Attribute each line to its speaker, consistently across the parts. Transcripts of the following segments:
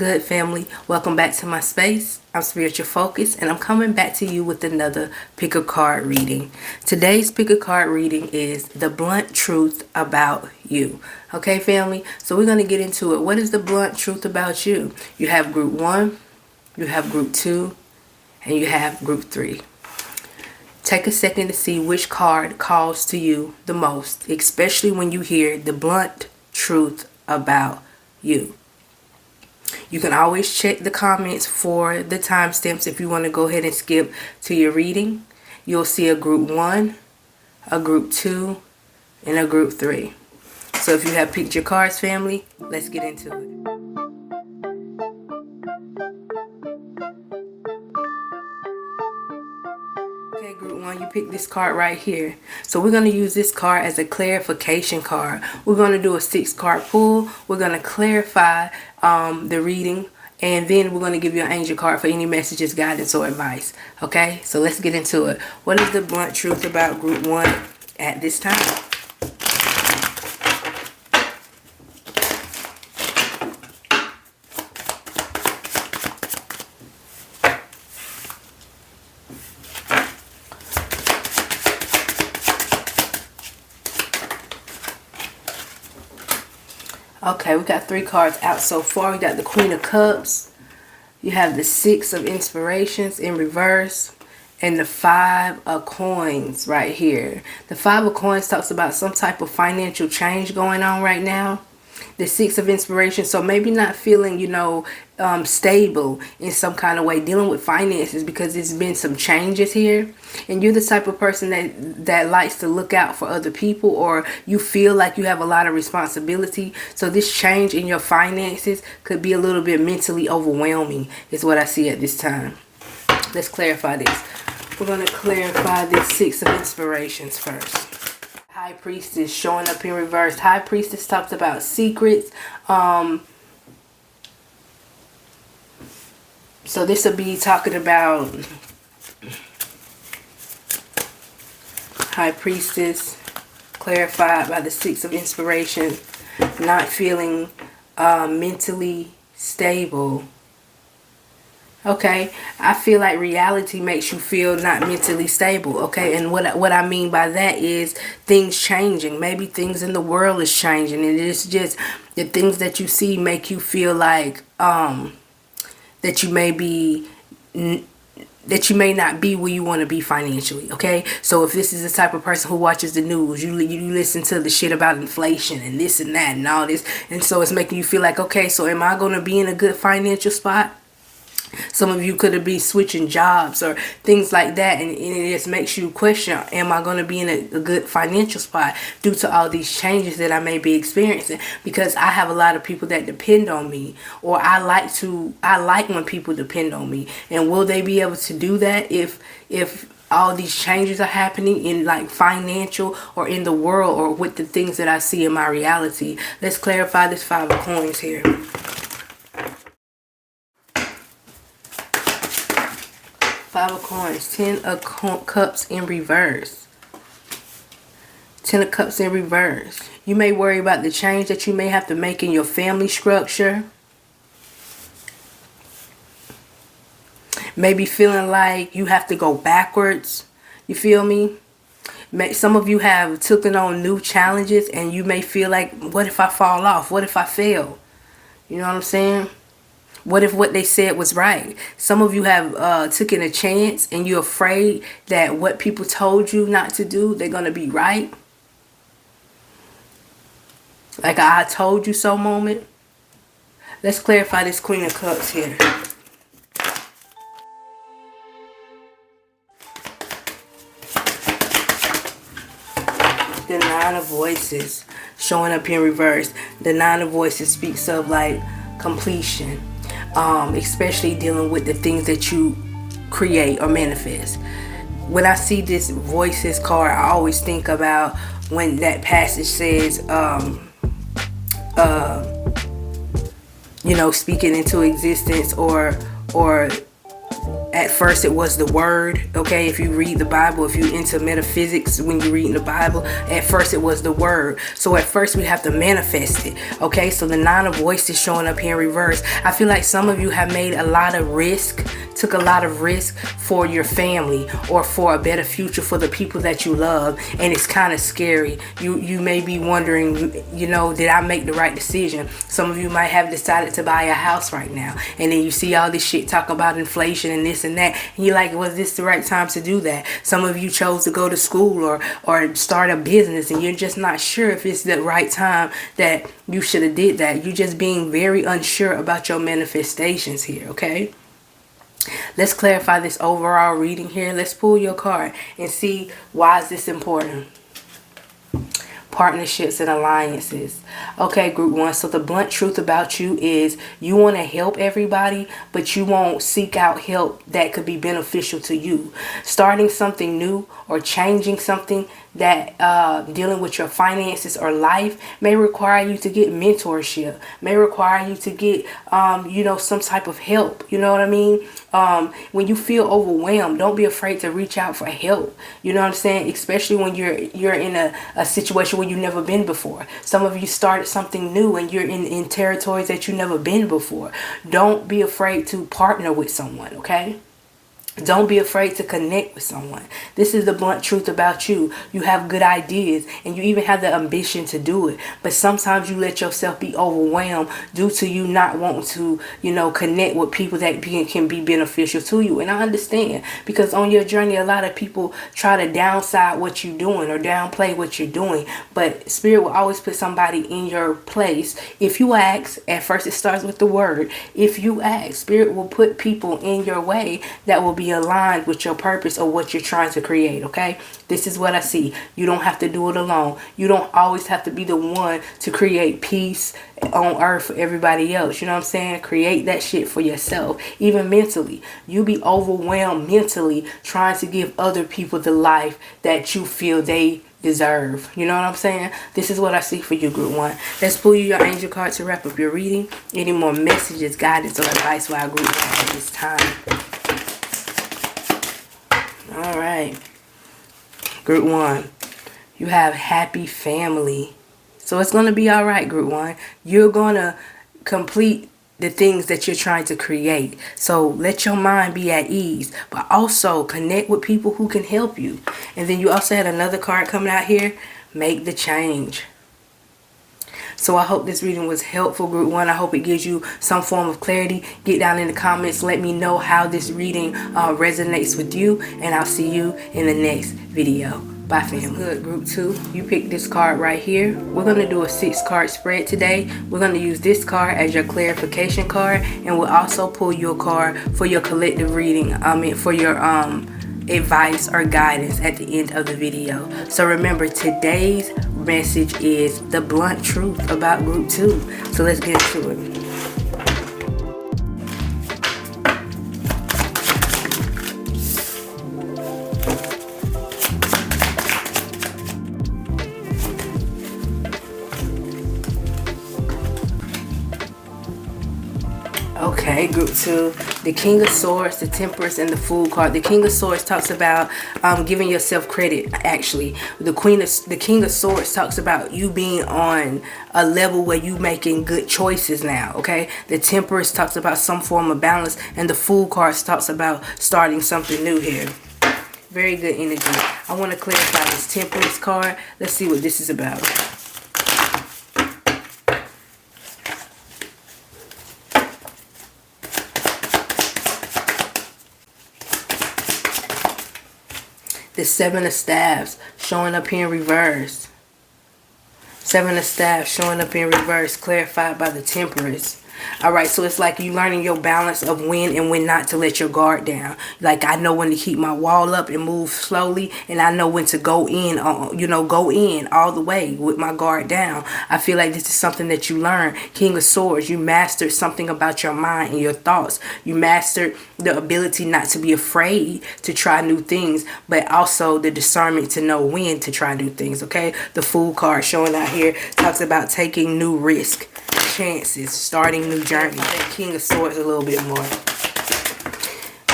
Speaker 1: good, family? Welcome back to my space. I'm Spiritual Focus, and I'm coming back to you with another pick a card reading. Today's pick a card reading is the blunt truth about you. Okay, family? So we're going to get into it. What is the blunt truth about you? You have group 1, you have group 2, and you have group 3. Take a second to see which card calls to you the most, especially when you hear the blunt truth about you. You can always check the comments for the timestamps if you want to go ahead and skip to your reading. You'll see a group 1, a group 2, and a group 3. So if you have picked your cards, family, let's get into it. Okay, group 1, you picked this card right here. So we're going to use this card as a clarification card. We're going to do a 6-card pull. We're going to clarify the reading, and then we're going to give you an angel card for any messages, guidance, or advice. Okay, so let's get into it. What is the blunt truth about group 1 at this time? Okay, we got 3 cards out so far. We got the Queen of Cups. You have the 6 of Inspirations in reverse. And the 5 of Coins right here. The 5 of Coins talks about some type of financial change going on right now. The 6 of Inspiration, so maybe not feeling, stable in some kind of way, dealing with finances because there's been some changes here. And you're the type of person that likes to look out for other people, or you feel like you have a lot of responsibility. So this change in your finances could be a little bit mentally overwhelming is what I see at this time. Let's clarify this. We're going to clarify this 6 of Inspirations first. High Priestess showing up in reverse. High Priestess talks about secrets. So this will be talking about High Priestess clarified by the 6 of Inspiration, not feeling mentally stable. Okay, I feel like reality makes you feel not mentally stable. Okay, and what I mean by that is things changing. Maybe things in the world is changing, and it's just the things that you see make you feel like that you may not be where you want to be financially. Okay, so if this is the type of person who watches the news, you listen to the shit about inflation and this and that and all this, and so it's making you feel like, okay, so am I going to be in a good financial spot? Some of you could be switching jobs or things like that, and it just makes you question, am I going to be in a good financial spot due to all these changes that I may be experiencing? Because I have a lot of people that depend on me, or I like when people depend on me. And will they be able to do that if all these changes are happening in like financial or in the world or with the things that I see in my reality? Let's clarify this 5 of Coins here. 5 of Coins, 10 of Cups in reverse. 10 of Cups in reverse. You may worry about the change that you may have to make in your family structure. Maybe feeling like you have to go backwards. You feel me? Some of you have taken on new challenges, and you may feel like, what if I fall off? What if I fail? You know what I'm saying? What if what they said was right? Some of you have taken a chance, and you're afraid that what people told you not to do, they're going to be right. Like a I told you so moment. Let's clarify this Queen of Cups here. The 9 of Voices showing up in reverse. The 9 of Voices speaks of like completion. Especially dealing with the things that you create or manifest. When I see this Voices card, I always think about when that passage says, speaking into existence or At first it was the word, okay? If you read the Bible, if you're into metaphysics when you're reading the Bible, at first it was the word. So at first we have to manifest it, okay? So the 9 of voices showing up here in reverse. I feel like some of you have made a lot of risk, took a lot of risk for your family or for a better future for the people that you love, and it's kind of scary. You may be wondering, you know, did I make the right decision? Some of you might have decided to buy a house right now, and then you see all this shit talk about inflation and this and that, and you're like, was this the right time to do that? Some of you chose to go to school or start a business, and you're just not sure if it's the right time that you should have did that. You're just being very unsure about your manifestations here, okay? Let's clarify this overall reading here. Let's pull your card and see why is this important. Partnerships and alliances. Okay, group 1. So the blunt truth about you is you want to help everybody, but you won't seek out help that could be beneficial to you. Starting something new or changing something that dealing with your finances or life may require you to get mentorship, may require you to get you know, some type of help. You know what I mean? When you feel overwhelmed, don't be afraid to reach out for help. You know what I'm saying? Especially when you're in a situation where you've never been before. Some of you started something new and you're in territories that you've never been before. Don't be afraid to partner with someone, okay? Don't be afraid to connect with someone. This is the blunt truth about you. You have good ideas and you even have the ambition to do it. But sometimes you let yourself be overwhelmed due to you not wanting to, you know, connect with people that can be beneficial to you. And I understand, because on your journey, a lot of people try to downside what you're doing or downplay what you're doing. But Spirit will always put somebody in your place. If you ask, at first it starts with the word. If you ask, Spirit will put people in your way that will be aligned with your purpose or what you're trying to create, okay? This is what I see. You don't have to do it alone. You don't always have to be the one to create peace on earth for everybody else. You know what I'm saying? Create that shit for yourself. Even mentally. You be overwhelmed mentally trying to give other people the life that you feel they deserve. You know what I'm saying? This is what I see for you, group 1. Let's pull you your angel card to wrap up your reading. Any more messages, guidance, or advice for our group 1 at this time? All right, group 1, you have happy family. So it's going to be all right, group 1. You're going to complete the things that you're trying to create. So let your mind be at ease, but also connect with people who can help you. And then you also had another card coming out here, make the change. So I hope this reading was helpful, group 1. I hope it gives you some form of clarity. Get down in the comments. Let me know how this reading resonates with you. And I'll see you in the next video. Bye, family. Good, group 2. You picked this card right here. We're going to do a 6-card spread today. We're going to use this card as your clarification card. And we'll also pull your card for your collective reading. For your advice or guidance at the end of the video. So remember, today's message is the blunt truth about group 2. So let's get into it. Okay, group 2, the King of Swords, the Temperance, and the Fool card. The King of Swords talks about giving yourself credit, actually. The King of Swords talks about you being on a level where you making good choices now, okay? The Temperance talks about some form of balance, and the Fool card talks about starting something new here. Very good energy. I want to clarify this Temperance card. Let's see what this is about. The 7 of Staves showing up here in reverse. 7 of Staves showing up in reverse, clarified by the Temperance. Alright, so it's like you learning your balance of when and when not to let your guard down. Like, I know when to keep my wall up and move slowly, and I know when to go in, go in all the way with my guard down. I feel like this is something that you learn. King of Swords, you mastered something about your mind and your thoughts. You mastered the ability not to be afraid to try new things, but also the discernment to know when to try new things, okay? The Fool card showing out here talks about taking new risk, chances, starting new journey. King of Swords a little bit more.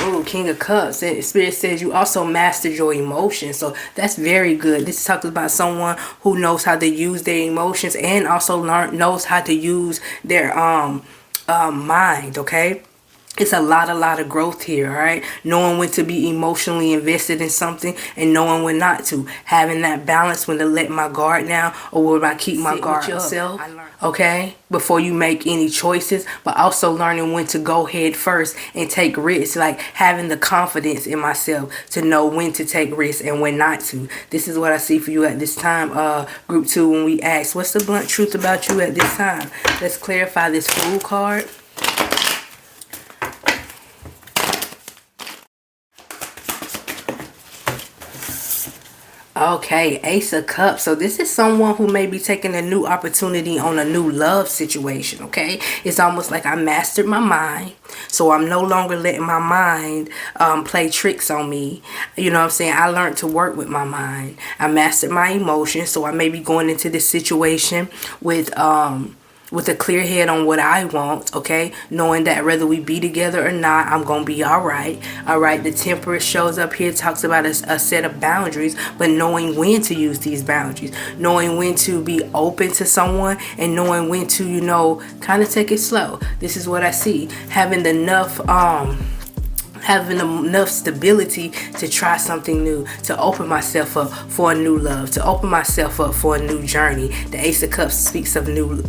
Speaker 1: Ooh, King of Cups. And Spirit says you also mastered your emotions. So that's very good. This talks about someone who knows how to use their emotions and also knows how to use their mind, okay? It's a lot of growth here, all right? Knowing when to be emotionally invested in something and knowing when not to. Having that balance when to let my guard down or when I keep my guard up. Yourself, okay? Before you make any choices, but also learning when to go head first and take risks. Like having the confidence in myself to know when to take risks and when not to. This is what I see for you at this time, Group 2, when we ask, what's the blunt truth about you at this time? Let's clarify this Fool card. Okay, Ace of Cups. So this is someone who may be taking a new opportunity on a new love situation, okay? It's almost like I mastered my mind, so I'm no longer letting my mind play tricks on me. You know what I'm saying? I learned to work with my mind. I mastered my emotions, so I may be going into this situation with a clear head on what I want, okay? Knowing that whether we be together or not, I'm going to be all right. All right, the Temperance shows up here, talks about a set of boundaries, but knowing when to use these boundaries, knowing when to be open to someone, and knowing when to, you know, kind of take it slow. This is what I see. Having enough stability to try something new, to open myself up for a new love, to open myself up for a new journey. The Ace of Cups speaks of new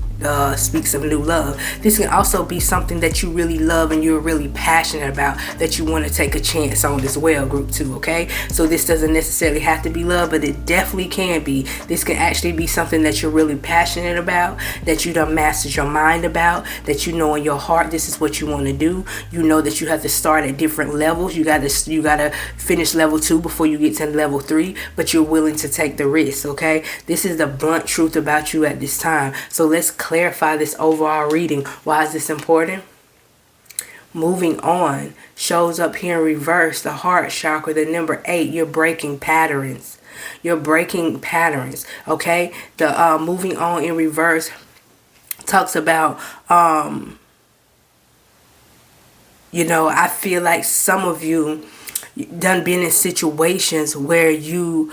Speaker 1: love. This can also be something that you really love and you're really passionate about, that you want to take a chance on as well, Group 2, okay? So this doesn't necessarily have to be love, but it definitely can be. This can actually be something that you're really passionate about, that you done mastered your mind about, that you know in your heart this is what you want to do. You know that you have to start at different levels. You gotta finish level 2 before you get to level 3, but you're willing to take the risk, okay? This is the blunt truth about you at this time. So let's clarify this overall reading. Why is this important? Moving on shows up here in reverse, the heart chakra, the number 8. You're breaking patterns. You're breaking patterns, okay? The moving on in reverse talks about you know, I feel like some of you done been in situations where you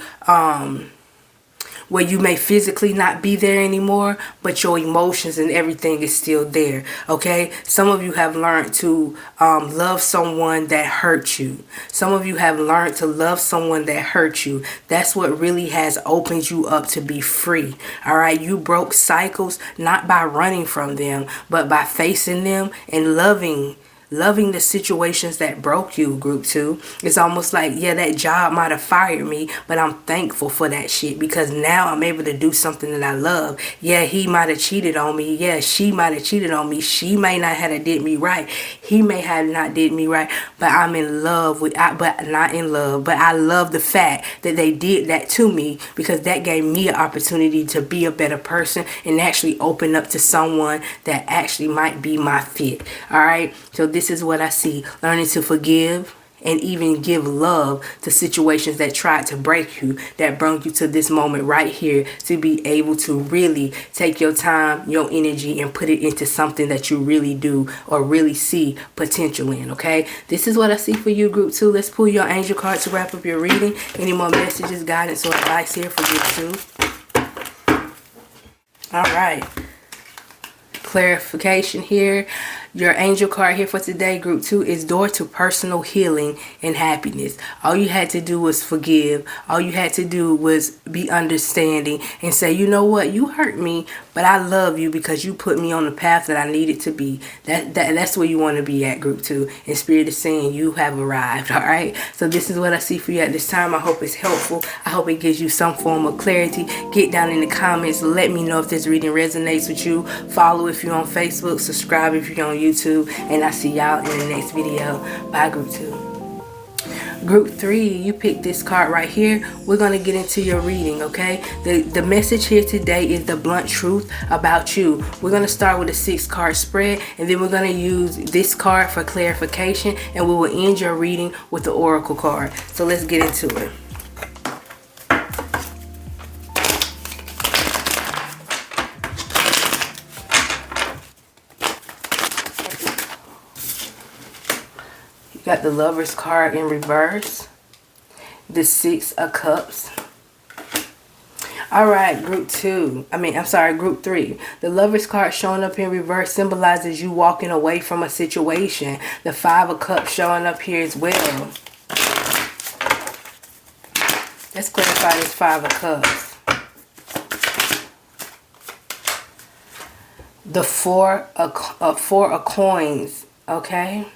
Speaker 1: may physically not be there anymore, but your emotions and everything is still there, okay? Some of you have learned to love someone that hurt you. Some of you have learned to love someone that hurt you. That's what really has opened you up to be free, all right? You broke cycles not by running from them, but by facing them and loving the situations that broke you, Group 2. It's almost like, yeah, that job might have fired me, but I'm thankful for that shit because now I'm able to do something that I love. Yeah, he might have cheated on me. Yeah, she might have cheated on me. She may not have did me right. He may have not did me right, but I'm in love with, but not in love. But I love the fact that they did that to me because that gave me an opportunity to be a better person and actually open up to someone that actually might be my fit. All right, so this is what I see. Learning to forgive and even give love to situations that tried to break you, that brought you to this moment right here to be able to really take your time, your energy, and put it into something that you really do or really see potential in, okay? This is what I see for you, Group 2. Let's pull your angel card to wrap up your reading. Any more messages, guidance, or advice here for Group 2? All right. Clarification here. Your angel card here for today, Group 2, is door to personal healing and happiness. All you had to do was forgive. All you had to do was be understanding and say, you know what, you hurt me, but I love you because you put me on the path that I needed to be. That's where you want to be at, Group 2. And Spirit is saying you have arrived, all right? So this is what I see for you at this time. I hope it's helpful. I hope it gives you some form of clarity. Get down in the comments. Let me know if this reading resonates with you. Follow if you're on Facebook. Subscribe if you're on YouTube, and I see y'all in the next video. Bye, Group 2. Group 3, you picked this card right here. We're going to get into your reading, okay? The message here today is the blunt truth about you. We're going to start with a 6-card spread, and then we're going to use this card for clarification, and we will end your reading with the oracle card. So let's get into it. Got the Lovers card in reverse. The Six of Cups. Alright, group 3. The Lovers card showing up in reverse symbolizes you walking away from a situation. The Five of Cups showing up here as well. Let's clarify this Five of Cups. The Four of Coins, okay?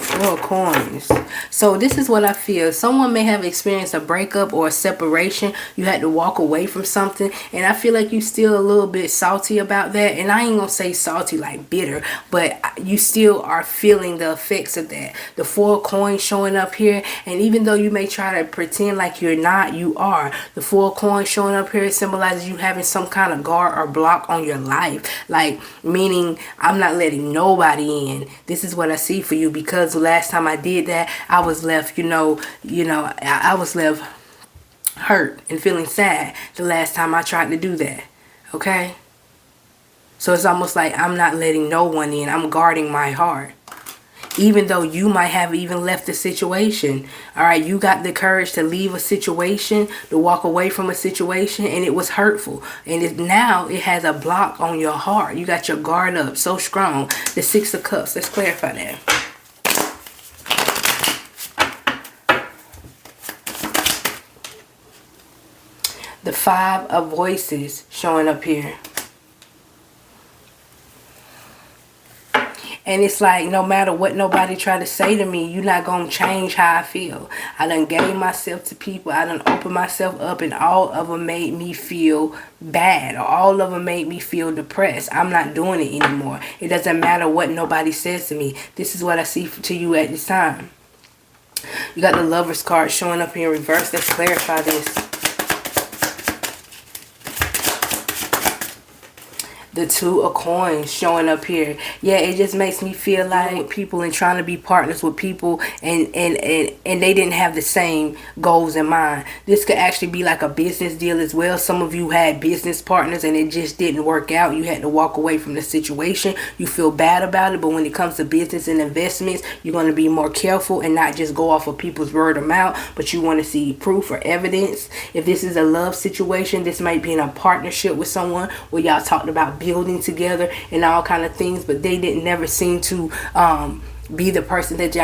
Speaker 1: Four of Coins. So this is what I feel. Someone may have experienced a breakup or a separation. You had to walk away from something. And I feel like you still a little bit salty about that. And I ain't going to say salty like bitter. But you still are feeling the effects of that. The Four of Coins showing up here. And even though you may try to pretend like you're not, you are. The Four of Coins showing up here symbolizes you having some kind of guard or block on your life. Like, meaning I'm not letting nobody in. This is what I see for you, because the last time I did that, I was left, I was left hurt and feeling sad the last time I tried to do that. Okay? So it's almost like I'm not letting no one in. I'm guarding my heart. Even though you might have even left the situation. Alright, you got the courage to leave a situation, to walk away from a situation, and it was hurtful. And now it has a block on your heart. You got your guard up so strong. The Six of Cups. Let's clarify that. The Five of Voices showing up here. And it's like, no matter what nobody try to say to me, you're not going to change how I feel. I done gave myself to people. I done opened myself up, and all of them made me feel bad. Or all of them made me feel depressed. I'm not doing it anymore. It doesn't matter what nobody says to me. This is what I see to you at this time. You got the Lovers card showing up here in reverse. Let's clarify this. The Two of Coins showing up here. Yeah, it just makes me feel like people and trying to be partners with people and they didn't have the same goals in mind. This could actually be like a business deal as well. Some of you had business partners and it just didn't work out. You had to walk away from the situation. You feel bad about it, but when it comes to business and investments, you're going to be more careful and not just go off of people's word of mouth, but you want to see proof or evidence. If this is a love situation, this might be in a partnership with someone where y'all talked about building together and all kind of things, but they didn't never seem to be the person that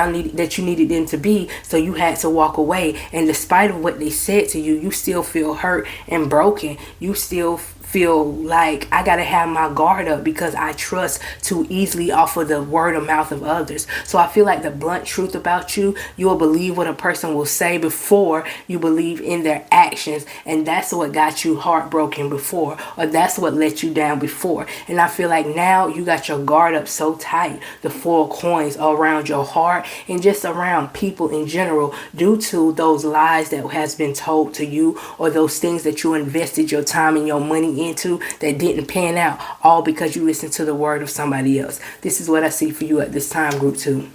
Speaker 1: you needed them to be, so you had to walk away. And despite of what they said to you, you still feel hurt and broken. You still feel like I gotta have my guard up because I trust too easily off of the word of mouth of others. So I feel like the blunt truth about you, you'll believe what a person will say before you believe in their actions, and that's what got you heartbroken before, or that's what let you down before. And I feel like now you got your guard up so tight, the Four of Coins around your heart and just around people in general, due to those lies that has been told to you, or those things that you invested your time and your money into that didn't pan out, all because you listened to the word of somebody else. This is what I see for you at this time, group 2.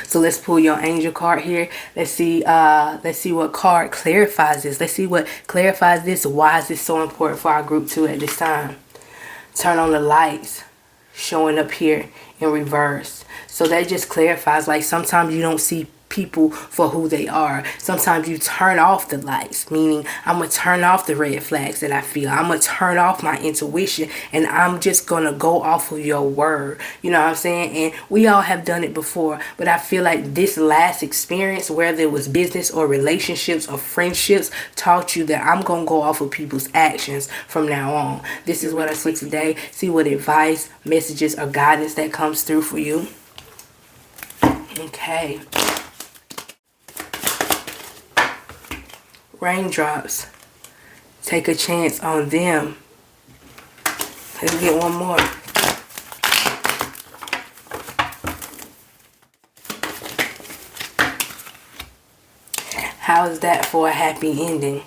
Speaker 1: So let's pull your angel card here. Let's see what card clarifies this. Let's see what clarifies this. Why is this so important for our group 2 at this time? Turn on the lights showing up here in reverse. So that just clarifies, like, sometimes you don't see people for who they are. Sometimes you turn off the lights, meaning I'm gonna turn off the red flags that I feel. I'm gonna turn off my intuition, and I'm just gonna go off of your word. You know what I'm saying? And we all have done it before, but I feel like this last experience, whether it was business or relationships or friendships, taught you that I'm gonna go off of people's actions from now on. This is what I see today. See what advice, messages, or guidance that comes through for you. Okay. Raindrops. Take a chance on them. Let's get one more. How is that for a happy ending?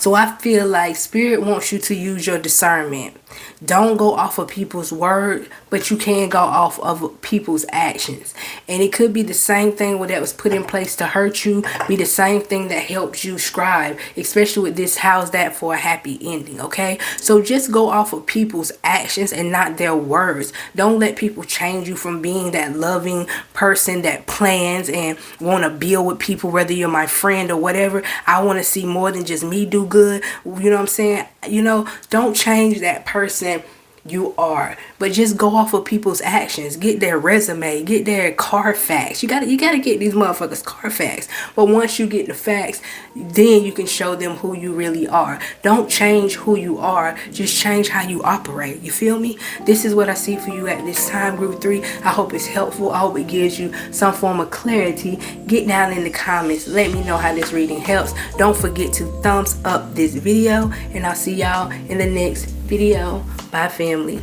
Speaker 1: So I feel like Spirit wants you to use your discernment. Don't go off of people's word, but you can go off of people's actions. And it could be the same thing that was put in place to hurt you, be the same thing that helped you strive, especially with this how's that for a happy ending, okay? So just go off of people's actions and not their words. Don't let people change you from being that loving person that plans and want to build with people, whether you're my friend or whatever. I want to see more than just me do good. You know what I'm saying? You know, don't change that person you are, but just go off of people's actions. Get their resume, get their Carfax. You gotta get these motherfuckers Carfax. But once you get the facts, then you can show them who you really are. Don't change who you are, just change how you operate. You feel me? This is what I see for you at this time, group 3. I hope it's helpful. I hope it gives you some form of clarity. Get down in the comments, let me know how this reading helps. Don't forget to thumbs up this video, and I'll see y'all in the next video. Bye, family.